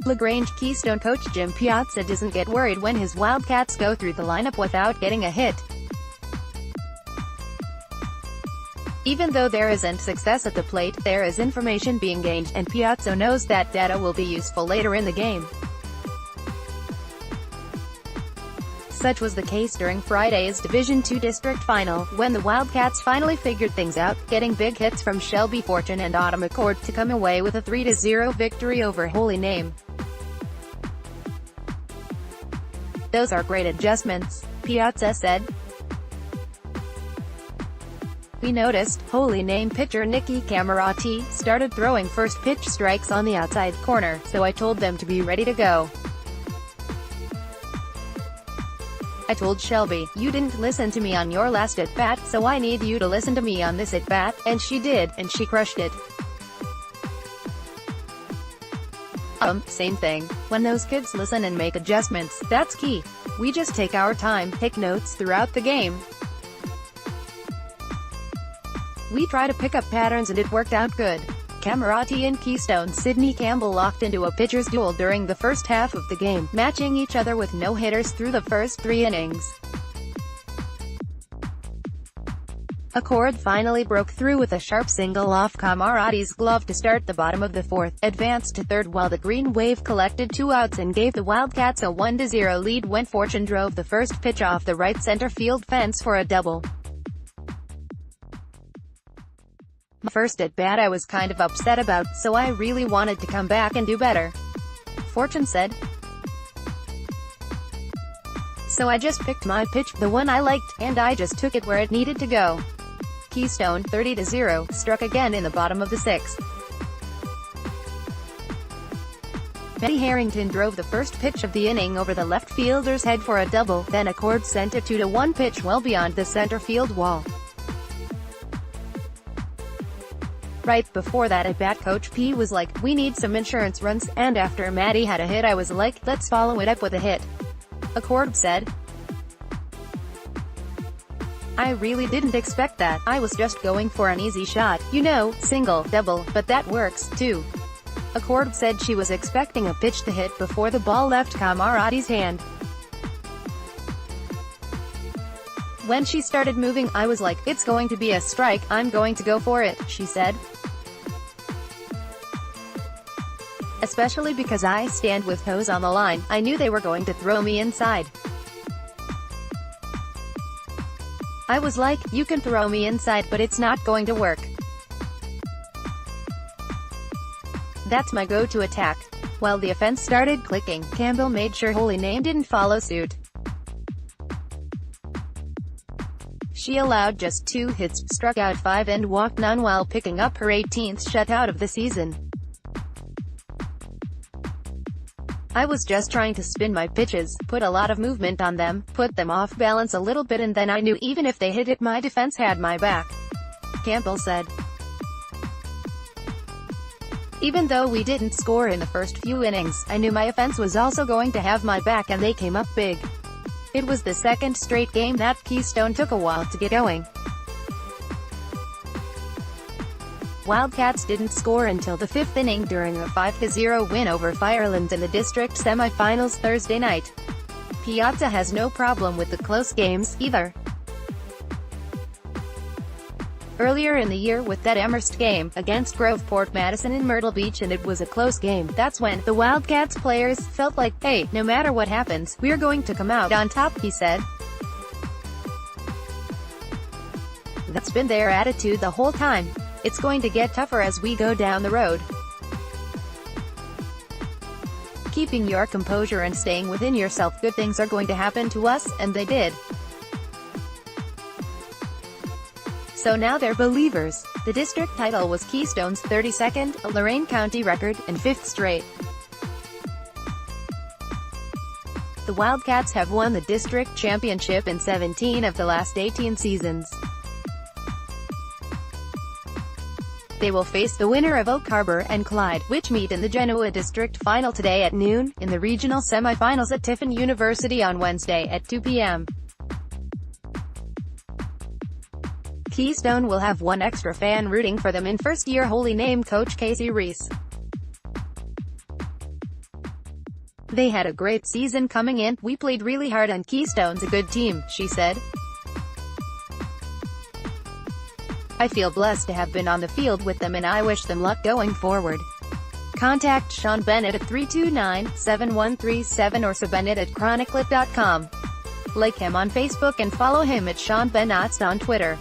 LAGRANGE Keystone coach Jim Piazza doesn't get worried when his Wildcats go through the lineup without getting a hit. Even though there isn't success at the plate, there is information being gained, and Piazza knows that data will be useful later in the game. Such was the case during Friday's Division II District Final, when the Wildcats finally figured things out, getting big hits from Shelby, Fortune and Acord to come away with a 3-0 victory over Holy Name. "Those are great adjustments," Piazza said. "We noticed Holy Name pitcher Nicky Camerati started throwing first pitch strikes on the outside corner, so I told them to be ready to go. I told Shelby, you didn't listen to me on your last at-bat, so I need you to listen to me on this at-bat, and she did, and she crushed it. Same thing. When those kids listen and make adjustments, that's key. We just take our time, take notes throughout the game. We try to pick up patterns and it worked out good." Camerati and Keystone Sidney Campbell locked into a pitcher's duel during the first half of the game, matching each other with no-hitters through the first 3 innings. Acord finally broke through with a sharp single off Camerati's glove to start the bottom of the 4th, advanced to 3rd while the Green Wave collected 2 outs and gave the Wildcats a 1-0 lead when Fortune drove the first pitch off the right center field fence for a double. "My first at-bat I was kind of upset about, so I really wanted to come back and do better," Fortune said. "So I just picked my pitch, the one I liked, and I just took it where it needed to go." Keystone, 30-0, struck again in the bottom of the 6th. Betty Harrington drove the first pitch of the inning over the left fielder's head for a double, then Acord sent a 2-1 pitch well beyond the center field wall. Right before that at-bat, Coach P was like, "We need some insurance runs," and after Maddie had a hit I was like, "Let's follow it up with a hit," Acord said. "I really didn't expect that. I was just going for an easy shot, you know, single, double, but that works, too." Acord said she was expecting a pitch to hit before the ball left Camerati's hand. "When she started moving, I was like, it's going to be a strike, I'm going to go for it," she said. "Especially because I stand with toes on the line, I knew they were going to throw me inside. I was like, you can throw me inside but it's not going to work. That's my go-to attack." While the offense started clicking, Campbell made sure Holy Name didn't follow suit. She allowed just 2 hits, struck out 5 and walked none while picking up her 18th shutout of the season. "I was just trying to spin my pitches, put a lot of movement on them, put them off balance a little bit, and then I knew even if they hit it my defense had my back," Campbell said. "Even though we didn't score in the first few innings, I knew my offense was also going to have my back and they came up big. It was the 2nd straight game that Keystone took a while to get going." Wildcats didn't score until the 5th inning during a 5-0 win over Firelands in the district semifinals Thursday night. Piazza has no problem with the close games, either. Earlier in the year with that Amherst game, against Groveport Madison in Myrtle Beach, and it was a close game, that's when the Wildcats players felt like, "Hey, no matter what happens, we're going to come out on top," he said. "That's been their attitude the whole time. It's going to get tougher as we go down the road. Keeping your composure and staying within yourself, good things are going to happen to us," and they did. So now they're believers. The district title was Keystone's 32nd, a Lorain County record, and 5th straight. The Wildcats have won the district championship in 17 of the last 18 seasons. They will face the winner of Oak Harbor and Clyde, which meet in the Genoa District Final today at noon, in the regional semifinals at Tiffin University on Wednesday at 2 p.m. Keystone will have one extra fan rooting for them in first-year Holy Name coach Casey Reese. "They had a great season coming in, we played really hard and Keystone's a good team," she said. "I feel blessed to have been on the field with them and I wish them luck going forward." Contact Sean Bennett at 329-7137 or sebennett@chroniclet.com. Like him on Facebook and follow him at Sean Bennett on Twitter.